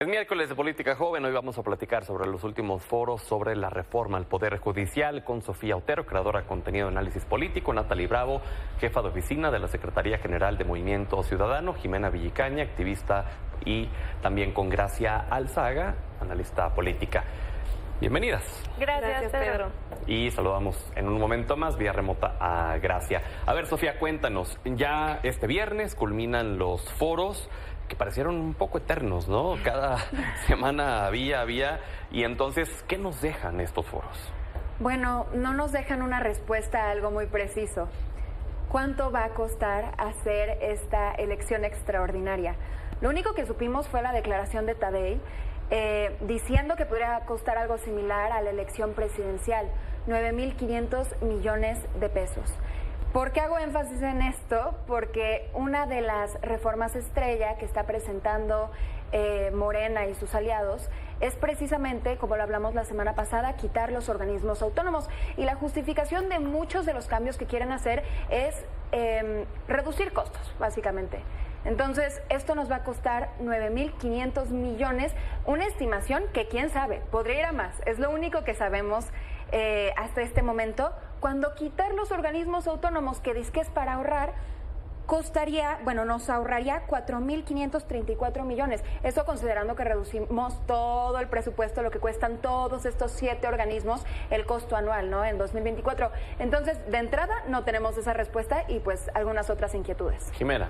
Es miércoles de Política Joven. Hoy vamos a platicar sobre los últimos foros sobre la reforma al Poder Judicial con Sofía Otero, creadora de contenido de análisis político, Natalie Bravo, jefa de oficina de la Secretaría General de Movimiento Ciudadano, Jimena Villicaña, activista, y también con Gracia Alzaga, analista política. Bienvenidas. Gracias, Pedro. Y saludamos en un momento más vía remota a Gracia. A ver, Sofía, cuéntanos, ya este viernes culminan los foros que parecieron un poco eternos, ¿no? Cada semana había, y entonces, ¿qué nos dejan estos foros? Bueno, no nos dejan una respuesta a algo muy preciso. ¿Cuánto va a costar hacer esta elección extraordinaria? Lo único que supimos fue la declaración de Taddei, diciendo que podría costar algo similar a la elección presidencial, 9.500 millones de pesos. ¿Por qué hago énfasis en esto? Porque una de las reformas estrella que está presentando Morena y sus aliados es precisamente, como lo hablamos la semana pasada, quitar los organismos autónomos. Y la justificación de muchos de los cambios que quieren hacer es reducir costos, básicamente. Entonces, esto nos va a costar 9.500 millones, una estimación que quién sabe, podría ir a más. Es lo único que sabemos hasta este momento. Cuando quitar los organismos autónomos, que dizque es para ahorrar, nos ahorraría 4.534 millones. Eso considerando que reducimos todo el presupuesto, lo que cuestan todos estos 7 organismos, el costo anual, ¿no? En 2024. Entonces, de entrada, no tenemos esa respuesta y pues algunas otras inquietudes. Jimena.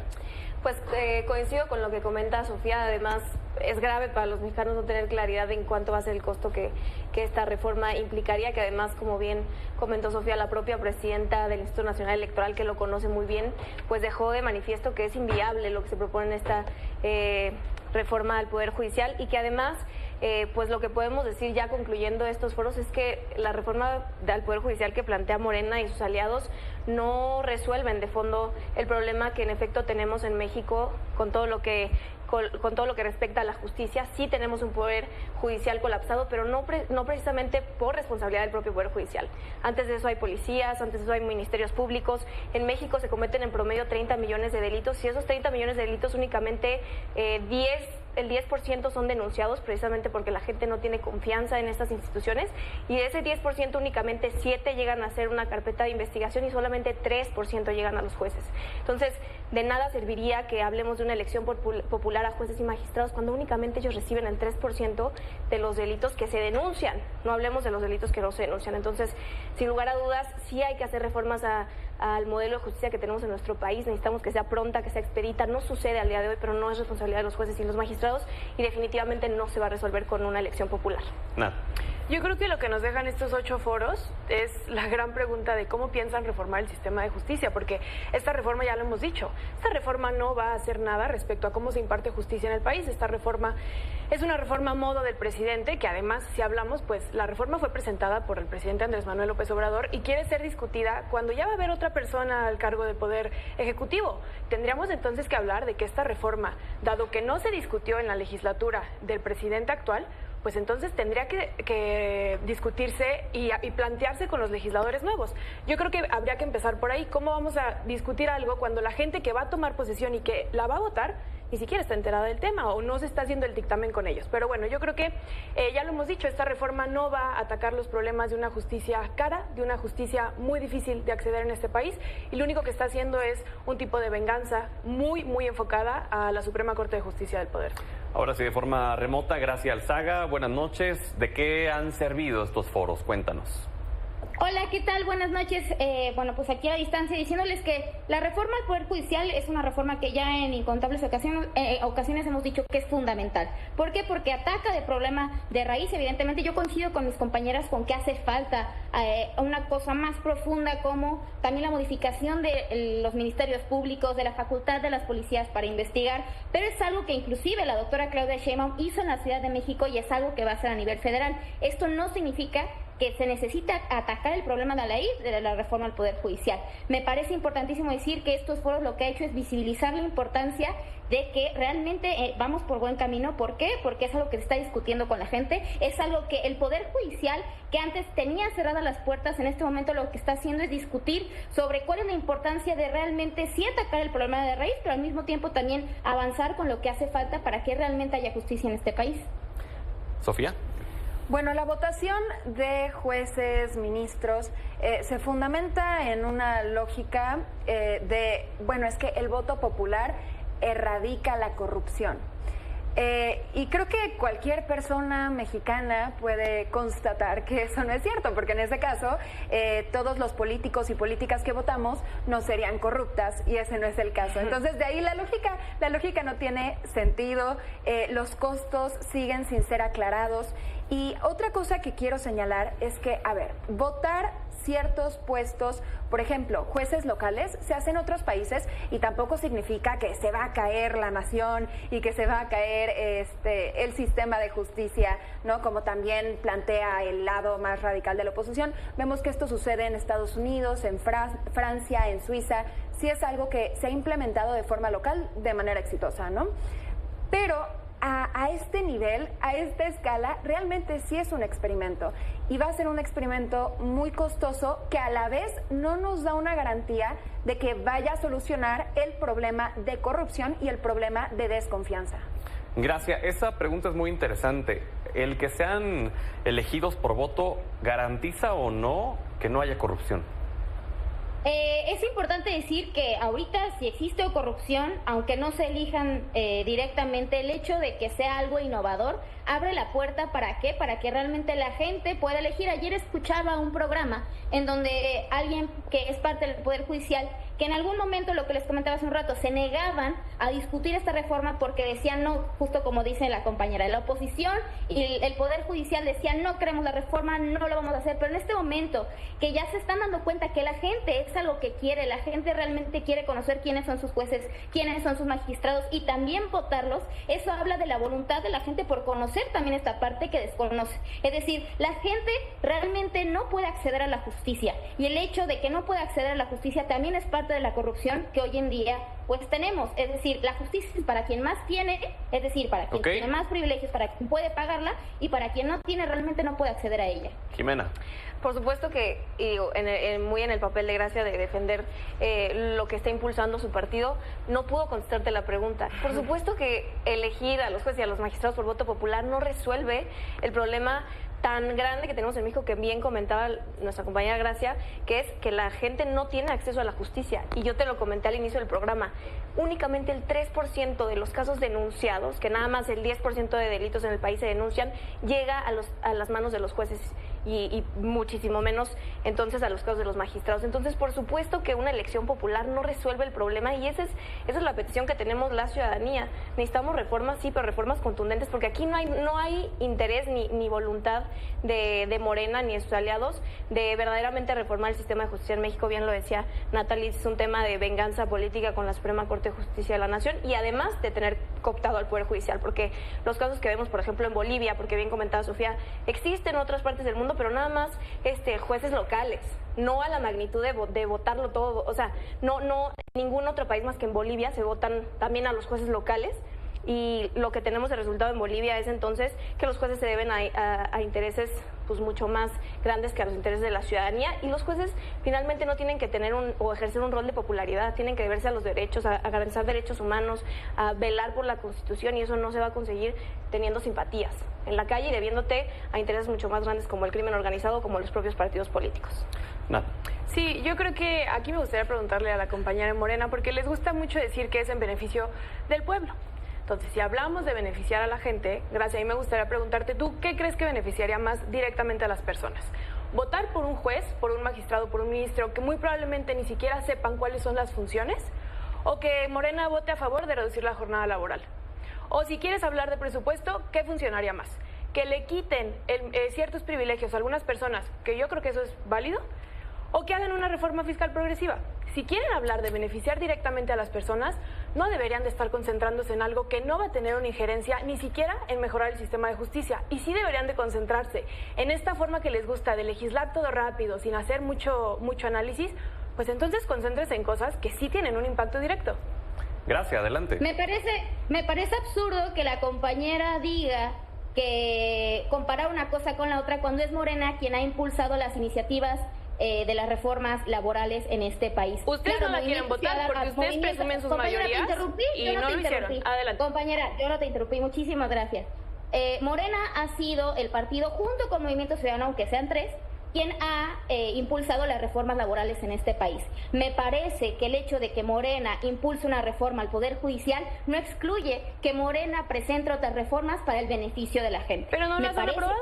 Pues coincido con lo que comenta Sofía. Además, es grave para los mexicanos no tener claridad en cuánto va a ser el costo que esta reforma implicaría, que además, como bien comentó Sofía, la propia presidenta del Instituto Nacional Electoral, que lo conoce muy bien, pues dejó de manifiesto que es inviable lo que se propone en esta reforma al Poder Judicial, y que además, pues lo que podemos decir ya concluyendo estos foros es que la reforma al Poder Judicial que plantea Morena y sus aliados no resuelven de fondo el problema que en efecto tenemos en México con todo lo que respecta a la justicia. Sí tenemos un poder judicial colapsado, pero no precisamente por responsabilidad del propio poder judicial. Antes de eso hay policías, antes de eso hay ministerios públicos. En México se cometen en promedio 30 millones de delitos, y esos 30 millones de delitos únicamente el 10% son denunciados, precisamente porque la gente no tiene confianza en estas instituciones, y de ese 10% únicamente 7 llegan a hacer una carpeta de investigación y solamente 3% llegan a los jueces. Entonces, de nada serviría que hablemos de una elección popular a jueces y magistrados cuando únicamente ellos reciben el 3% de los delitos que se denuncian. No hablemos de los delitos que no se denuncian. Entonces, sin lugar a dudas, sí hay que hacer reformas al modelo de justicia que tenemos en nuestro país. Necesitamos que sea pronta, que sea expedita. No sucede al día de hoy, pero no es responsabilidad de los jueces y los magistrados, y definitivamente no se va a resolver con una elección popular. Nada. Yo creo que lo que nos dejan estos 8 foros es la gran pregunta de cómo piensan reformar el sistema de justicia, porque esta reforma, ya lo hemos dicho, esta reforma no va a hacer nada respecto a cómo se imparte justicia en el país. Esta reforma es una reforma a modo del presidente, que además, si hablamos, pues la reforma fue presentada por el presidente Andrés Manuel López Obrador y quiere ser discutida cuando ya va a haber otra persona al cargo del Poder Ejecutivo. Tendríamos entonces que hablar de que esta reforma, dado que no se discutió en la legislatura del presidente actual, pues entonces tendría que discutirse y plantearse con los legisladores nuevos. Yo creo que habría que empezar por ahí. ¿Cómo vamos a discutir algo cuando la gente que va a tomar posesión y que la va a votar ni siquiera está enterada del tema o no se está haciendo el dictamen con ellos? Pero bueno, yo creo que ya lo hemos dicho, esta reforma no va a atacar los problemas de una justicia cara, de una justicia muy difícil de acceder en este país, y lo único que está haciendo es un tipo de venganza muy, muy enfocada a la Suprema Corte de Justicia del Poder. Ahora sí, de forma remota, Gracia Alzaga, buenas noches. ¿De qué han servido estos foros? Cuéntanos. Hola, ¿qué tal? Buenas noches. Bueno, pues aquí a distancia diciéndoles que la reforma al Poder Judicial es una reforma que ya en incontables ocasiones hemos dicho que es fundamental. ¿Por qué? Porque ataca de problema de raíz. Evidentemente yo coincido con mis compañeras con que hace falta una cosa más profunda, como también la modificación de los ministerios públicos, de la facultad de las policías para investigar, pero es algo que inclusive la doctora Claudia Sheinbaum hizo en la Ciudad de México y es algo que va a ser a nivel federal. Esto no significa que se necesita atacar el problema de la reforma al Poder Judicial. Me parece importantísimo decir que estos foros lo que ha hecho es visibilizar la importancia de que realmente vamos por buen camino. ¿Por qué? Porque es algo que se está discutiendo con la gente, es algo que el Poder Judicial, que antes tenía cerradas las puertas, en este momento lo que está haciendo es discutir sobre cuál es la importancia de realmente sí atacar el problema de raíz, pero al mismo tiempo también avanzar con lo que hace falta para que realmente haya justicia en este país. Sofía. Bueno, la votación de jueces, ministros, se fundamenta en una lógica es que el voto popular erradica la corrupción. Y creo que cualquier persona mexicana puede constatar que eso no es cierto, porque en ese caso todos los políticos y políticas que votamos no serían corruptas, y ese no es el caso. Entonces, de ahí la lógica no tiene sentido, los costos siguen sin ser aclarados. Y otra cosa que quiero señalar es que, votar ciertos puestos, por ejemplo, jueces locales, se hace en otros países y tampoco significa que se va a caer la nación y que se va a caer el sistema de justicia, ¿no? Como también plantea el lado más radical de la oposición. Vemos que esto sucede en Estados Unidos, en Francia, en Suiza. Sí es algo que se ha implementado de forma local de manera exitosa, ¿no? Pero a este nivel, a esta escala, realmente sí es un experimento, y va a ser un experimento muy costoso que a la vez no nos da una garantía de que vaya a solucionar el problema de corrupción y el problema de desconfianza. Gracias. Esa pregunta es muy interesante. ¿El que sean elegidos por voto garantiza o no que no haya corrupción? Es importante decir que ahorita, si existe corrupción, aunque no se elijan directamente, el hecho de que sea algo innovador abre la puerta. ¿Para qué? Para que realmente la gente pueda elegir. Ayer escuchaba un programa en donde alguien que es parte del Poder Judicial, que en algún momento, lo que les comentaba hace un rato, se negaban a discutir esta reforma porque decían no, justo como dice la compañera, la oposición y el Poder Judicial decían no queremos la reforma, no lo vamos a hacer. Pero en este momento que ya se están dando cuenta que la gente es algo que quiere, la gente realmente quiere conocer quiénes son sus jueces, quiénes son sus magistrados y también votarlos, eso habla de la voluntad de la gente por conocer también esta parte que desconoce. Es decir, la gente realmente no puede acceder a la justicia, y el hecho de que no pueda acceder a la justicia también es parte de la corrupción que hoy en día pues tenemos. Es decir, la justicia es para quien más tiene, es decir, para quien tiene más privilegios, para quien puede pagarla, y para quien no tiene realmente no puede acceder a ella. Jimena. Por supuesto que, muy en el papel de Gracia de defender lo que está impulsando su partido, no pudo contestarte la pregunta. Por supuesto que elegir a los jueces y a los magistrados por voto popular no resuelve el problema tan grande que tenemos en México, que bien comentaba nuestra compañera Gracia, que es que la gente no tiene acceso a la justicia. Y yo te lo comenté al inicio del programa, únicamente el 3% de los casos denunciados, que nada más el 10% de delitos en el país se denuncian, llega a las manos de los jueces, y muchísimo menos entonces a los casos de los magistrados. Entonces, por supuesto que una elección popular no resuelve el problema, y esa es la petición que tenemos la ciudadanía. Necesitamos reformas, sí, pero reformas contundentes, porque aquí no hay interés ni voluntad de Morena ni de sus aliados de verdaderamente reformar el sistema de justicia en México. Bien lo decía Natalie, es un tema de venganza política con la Suprema Corte de Justicia de la Nación, y además de tener cooptado al Poder Judicial, porque los casos que vemos, por ejemplo, en Bolivia, porque bien comentaba Sofía, existen en otras partes del mundo, pero nada más jueces locales, no a la magnitud de votarlo todo. O sea, no en ningún otro país más que en Bolivia se votan también a los jueces locales. Y lo que tenemos de resultado en Bolivia es entonces que los jueces se deben a intereses pues mucho más grandes que a los intereses de la ciudadanía, y los jueces finalmente no tienen que tener o ejercer un rol de popularidad, tienen que deberse a los derechos, a garantizar derechos humanos, a velar por la Constitución, y eso no se va a conseguir teniendo simpatías en la calle y debiéndote a intereses mucho más grandes como el crimen organizado, como los propios partidos políticos. No. Sí, yo creo que aquí me gustaría preguntarle a la compañera Morena, porque les gusta mucho decir que es en beneficio del pueblo. Entonces, si hablamos de beneficiar a la gente, Gracia, a mí me gustaría preguntarte tú, ¿qué crees que beneficiaría más directamente a las personas? ¿Votar por un juez, por un magistrado, por un ministro que muy probablemente ni siquiera sepan cuáles son las funciones? ¿O que Morena vote a favor de reducir la jornada laboral? O si quieres hablar de presupuesto, ¿qué funcionaría más? ¿Que le quiten ciertos privilegios a algunas personas, que yo creo que eso es válido? o que hagan una reforma fiscal progresiva. Si quieren hablar de beneficiar directamente a las personas, no deberían de estar concentrándose en algo que no va a tener una injerencia ni siquiera en mejorar el sistema de justicia. Y sí deberían de concentrarse en esta forma que les gusta de legislar todo rápido, sin hacer mucho análisis, pues entonces concéntrense en cosas que sí tienen un impacto directo. Gracias, adelante. Me parece absurdo que la compañera diga que comparar una cosa con la otra cuando es Morena quien ha impulsado las iniciativas de las reformas laborales en este país. Ustedes claro, no la quieren votar porque ustedes presumen sus mayorías y no lo hicieron. Adelante. Compañera, yo no te interrumpí, muchísimas gracias. Morena ha sido el partido, junto con Movimiento Ciudadano, aunque sean tres, quien ha impulsado las reformas laborales en este país. Me parece que el hecho de que Morena impulse una reforma al Poder Judicial no excluye que Morena presente otras reformas para el beneficio de la gente. Pero no las han aprobado.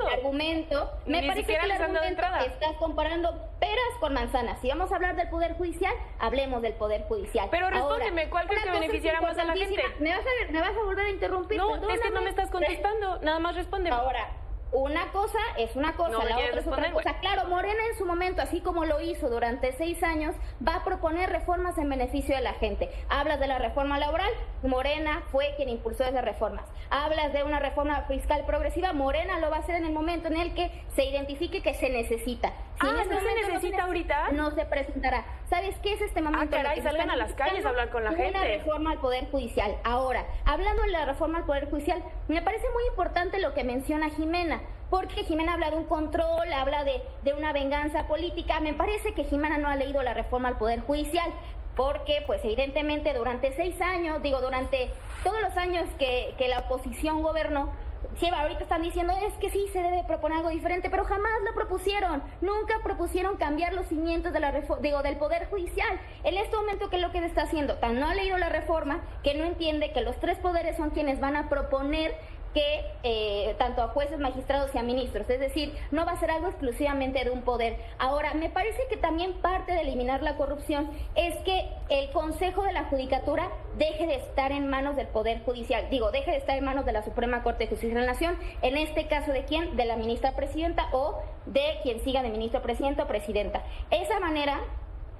Me parece que el argumento estás comparando peras con manzanas. Si vamos a hablar del Poder Judicial, hablemos del Poder Judicial. Pero respóndeme, ¿cuál crees que beneficiará más a la gente? ¿Me vas a volver a interrumpir? No, es que no me estás contestando. Nada más respóndeme. Ahora, una cosa es una cosa, la otra es otra cosa. Claro, Morena en su momento, así como lo hizo durante 6 años, va a proponer reformas en beneficio de la gente. Hablas de la reforma laboral, Morena fue quien impulsó esas reformas. Hablas de una reforma fiscal progresiva, Morena lo va a hacer en el momento en el que se identifique que se necesita. Si en este ¿no se necesita ahorita? No se presentará. ¿Sabes qué es este momento? Caray, salgan a las calles a hablar con la gente. Una reforma al Poder Judicial. Ahora, hablando de la reforma al Poder Judicial, me parece muy importante lo que menciona Jimena, porque Jimena habla de un control, habla de una venganza política. Me parece que Jimena no ha leído la reforma al Poder Judicial, porque pues evidentemente durante 6 años, durante todos los años que la oposición gobernó, ahorita están diciendo es que sí se debe proponer algo diferente, pero jamás lo propusieron, nunca propusieron cambiar los cimientos de del Poder Judicial. En este momento, ¿qué es lo que está haciendo? Tan no ha leído la reforma que no entiende que los 3 poderes son quienes van a proponer que tanto a jueces, magistrados y a ministros, es decir, no va a ser algo exclusivamente de un poder. Ahora, me parece que también parte de eliminar la corrupción es que el Consejo de la Judicatura deje de estar en manos del Poder Judicial, deje de estar en manos de la Suprema Corte de Justicia de la Nación, en este caso de quién, de la ministra presidenta o de quien siga de ministro presidente o presidenta. Esa manera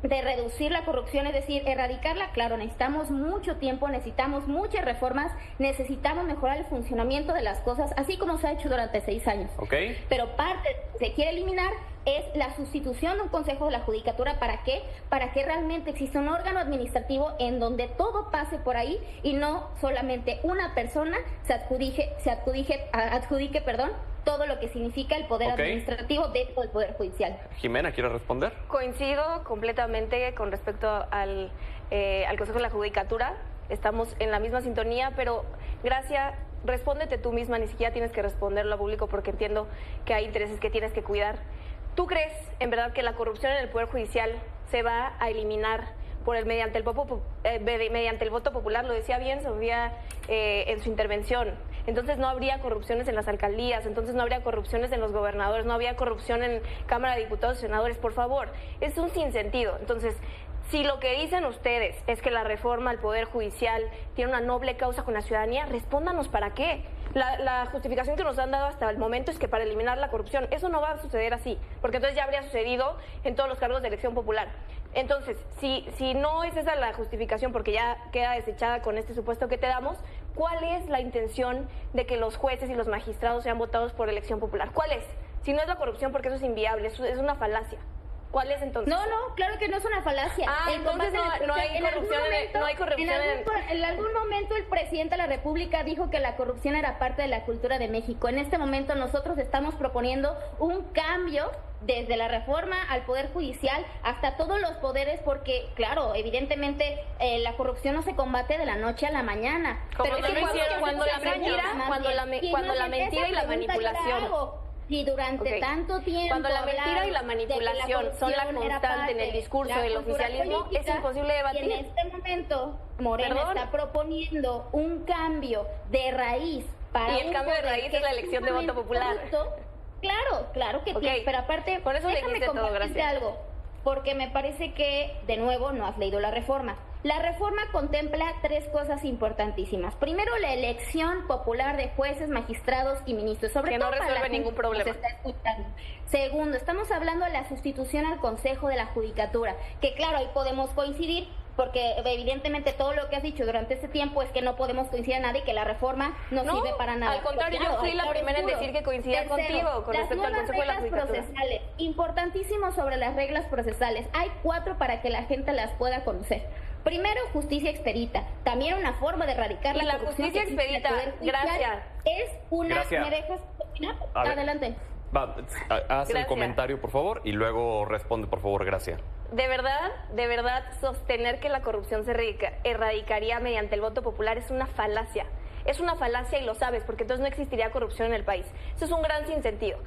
de reducir la corrupción, es decir, erradicarla, claro, necesitamos mucho tiempo, necesitamos muchas reformas, necesitamos mejorar el funcionamiento de las cosas, así como se ha hecho durante 6 años. Okay. Pero parte que se quiere eliminar es la sustitución de un Consejo de la Judicatura. ¿Para qué? Para que realmente exista un órgano administrativo en donde todo pase por ahí y no solamente una persona se adjudique todo lo que significa el poder administrativo dentro del Poder Judicial. Jimena, ¿quiere responder? Coincido completamente con respecto al Consejo de la Judicatura. Estamos en la misma sintonía, pero Gracia, respóndete tú misma, ni siquiera tienes que responderlo a público porque entiendo que hay intereses que tienes que cuidar. ¿Tú crees, en verdad, que la corrupción en el Poder Judicial se va a eliminar mediante el voto popular? Lo decía bien Sofía en su intervención. Entonces no habría corrupciones en las alcaldías, entonces no habría corrupciones en los gobernadores, no habría corrupción en Cámara de Diputados y Senadores. Por favor, es un sinsentido. Entonces, si lo que dicen ustedes es que la reforma al Poder Judicial tiene una noble causa con la ciudadanía, respóndanos para qué. La justificación que nos han dado hasta el momento es que para eliminar la corrupción. Eso no va a suceder así, porque entonces ya habría sucedido en todos los cargos de elección popular. Entonces, si no es esa la justificación, porque ya queda desechada con este supuesto que te damos, ¿cuál es la intención de que los jueces y los magistrados sean votados por elección popular? ¿Cuál es? Si no es la corrupción, porque eso es inviable, eso es una falacia. ¿Cuál es entonces? No, claro que no es una falacia. Entonces no hay corrupción. En algún momento el presidente de la República dijo que la corrupción era parte de la cultura de México. En este momento nosotros estamos proponiendo un cambio desde la reforma al Poder Judicial hasta todos los poderes, porque, claro, evidentemente la corrupción no se combate de la noche a la mañana. Pero cuando la mentira y la manipulación. Y durante tanto tiempo, cuando la mentira y la manipulación son la constante en el discurso del oficialismo, es imposible debatir. Y en este momento, Morena está proponiendo un cambio de raíz para y el cambio de raíz es la elección de voto popular. Claro que sí, pero aparte, por eso déjame todo, compartirte algo. porque me parece que, de nuevo, no has leído la reforma. La reforma contempla 3 cosas importantísimas. Primero, la elección popular de jueces, magistrados y ministros, sobre todo no resuelve para la ningún gente que problema. nos está escuchando. Segundo, estamos hablando de la sustitución al Consejo de la Judicatura, que claro, ahí podemos coincidir, porque evidentemente todo lo que has dicho durante este tiempo es que no podemos coincidir a nadie, que la reforma no sirve para nada. Al contrario, Pero, yo fui la claro, primera en seguro. decir que coincidía contigo con respecto al Consejo de la Judicatura. Procesales, importantísimo sobre las reglas procesales. Hay 4 para que la gente las pueda conocer. Primero, justicia expedita. También una forma de erradicar Y la la corrupción justicia que existe en el expedita, Poder Judicial. gracias. Es una... Gracias. ¿Me dejas opinar? A ver. Adelante. Haz el Gracias. comentario, por favor, y luego responde, por favor, Gracia. De verdad, sostener que la corrupción se erradicaría mediante el voto popular es una falacia. Es una falacia y lo sabes, porque entonces no existiría corrupción en el país. Eso es un gran sinsentido.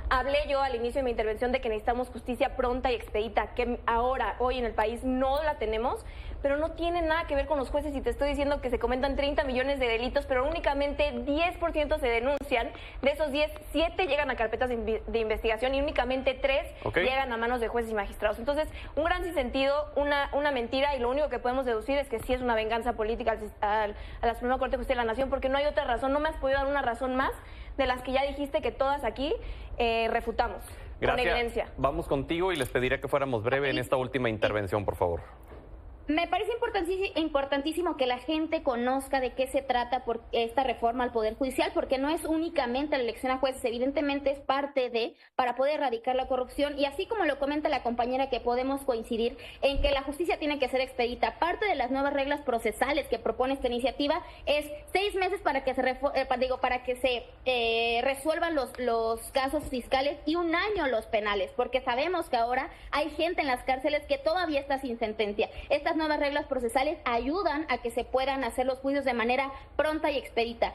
Hablé yo al inicio de mi intervención de que necesitamos justicia pronta y expedita, que ahora, hoy en el país no la tenemos, pero no tiene nada que ver con los jueces y te estoy diciendo que se comentan 30 millones de delitos, pero únicamente 10% se denuncian. De esos 10, 7 llegan a carpetas de investigación y únicamente 3 llegan a manos de jueces y magistrados. Entonces, un gran sinsentido, una mentira, y lo único que podemos deducir es que sí es una venganza política a la Suprema Corte de Justicia de la Nación, porque no hay otra razón. No me has podido dar una razón más de las que ya dijiste que todas aquí refutamos. Con evidencia. Vamos contigo y les pediría que fuéramos breve en esta última intervención, por favor. Me parece importantísimo que la gente conozca de qué se trata por esta reforma al Poder Judicial, porque no es únicamente la elección a jueces, evidentemente es parte de, para poder erradicar la corrupción, y así como lo comenta la compañera, que podemos coincidir en que la justicia tiene que ser expedita. Parte de las nuevas reglas procesales que propone esta iniciativa es 6 meses para que se resuelvan los casos fiscales y 1 año los penales, porque sabemos que ahora hay gente en las cárceles que todavía está sin sentencia. Estas nuevas reglas procesales ayudan a que se puedan hacer los juicios de manera pronta y expedita.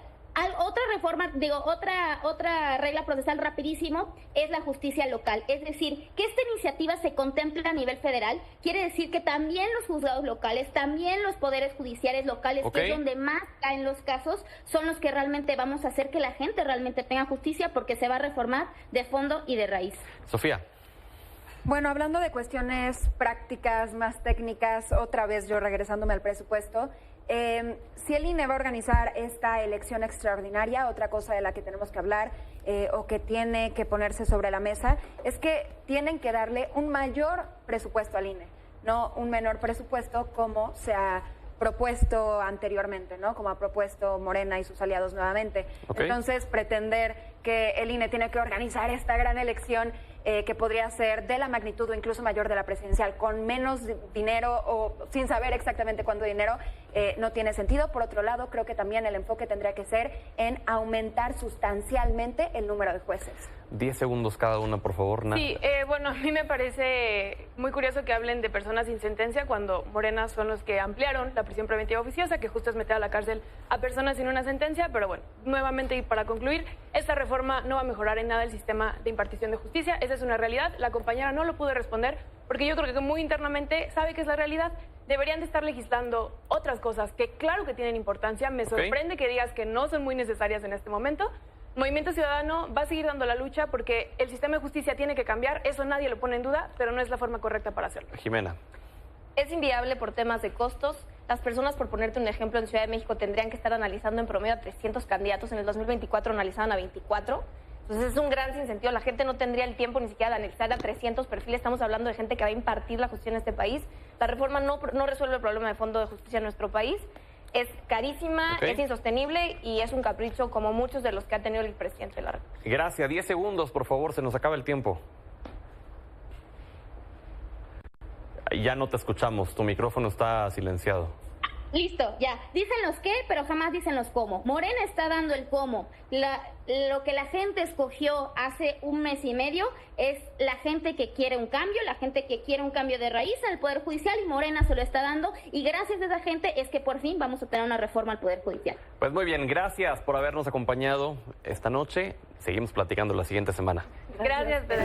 Otra regla procesal rapidísimo es la justicia local. Es decir, que esta iniciativa se contemple a nivel federal. Quiere decir que también los juzgados locales, también los poderes judiciales locales, que es donde más caen los casos, son los que realmente vamos a hacer que la gente realmente tenga justicia, porque se va a reformar de fondo y de raíz. Sofía. Bueno, hablando de cuestiones prácticas, más técnicas, otra vez yo regresándome al presupuesto, si el INE va a organizar esta elección extraordinaria, otra cosa de la que tenemos que hablar o que tiene que ponerse sobre la mesa, es que tienen que darle un mayor presupuesto al INE, no un menor presupuesto como se ha propuesto anteriormente, ¿no? Como ha propuesto Morena y sus aliados nuevamente. Entonces, pretender que el INE tiene que organizar esta gran elección que podría ser de la magnitud o incluso mayor de la presidencial, con menos dinero o sin saber exactamente cuánto dinero, no tiene sentido. Por otro lado, creo que también el enfoque tendría que ser en aumentar sustancialmente el número de jueces. 10 segundos cada una, por favor, Nat. Sí, bueno, a mí me parece muy curioso que hablen de personas sin sentencia cuando Morena son los que ampliaron la prisión preventiva oficiosa, que justo es meter a la cárcel a personas sin una sentencia. Pero bueno, nuevamente, y para concluir, esta reforma no va a mejorar en nada el sistema de impartición de justicia. Esa es una realidad. La compañera no lo pudo responder porque yo creo que muy internamente sabe que es la realidad. Deberían de estar legislando otras cosas que claro que tienen importancia. Me sorprende que digas que no son muy necesarias en este momento. Movimiento Ciudadano va a seguir dando la lucha porque el sistema de justicia tiene que cambiar. Eso nadie lo pone en duda, pero no es la forma correcta para hacerlo. Jimena. Es inviable por temas de costos. Las personas, por ponerte un ejemplo, en Ciudad de México tendrían que estar analizando en promedio a 300 candidatos. En el 2024 analizaban a 24. Entonces es un gran sinsentido. La gente no tendría el tiempo ni siquiera de analizar a 300 perfiles. Estamos hablando de gente que va a impartir la justicia en este país. La reforma no resuelve el problema de fondo de justicia en nuestro país. Es carísima, es insostenible y es un capricho como muchos de los que ha tenido el presidente de la República. Gracias. 10 segundos, por favor, se nos acaba el tiempo. Ya no te escuchamos, tu micrófono está silenciado. Listo, ya. Dicen los qué, pero jamás dicen los cómo. Morena está dando el cómo. Lo que la gente escogió hace 1 mes y medio es la gente que quiere un cambio, la gente que quiere un cambio de raíz al Poder Judicial, y Morena se lo está dando, y gracias a esa gente es que por fin vamos a tener una reforma al Poder Judicial. Pues muy bien, gracias por habernos acompañado esta noche. Seguimos platicando la siguiente semana. Gracias, Pedro.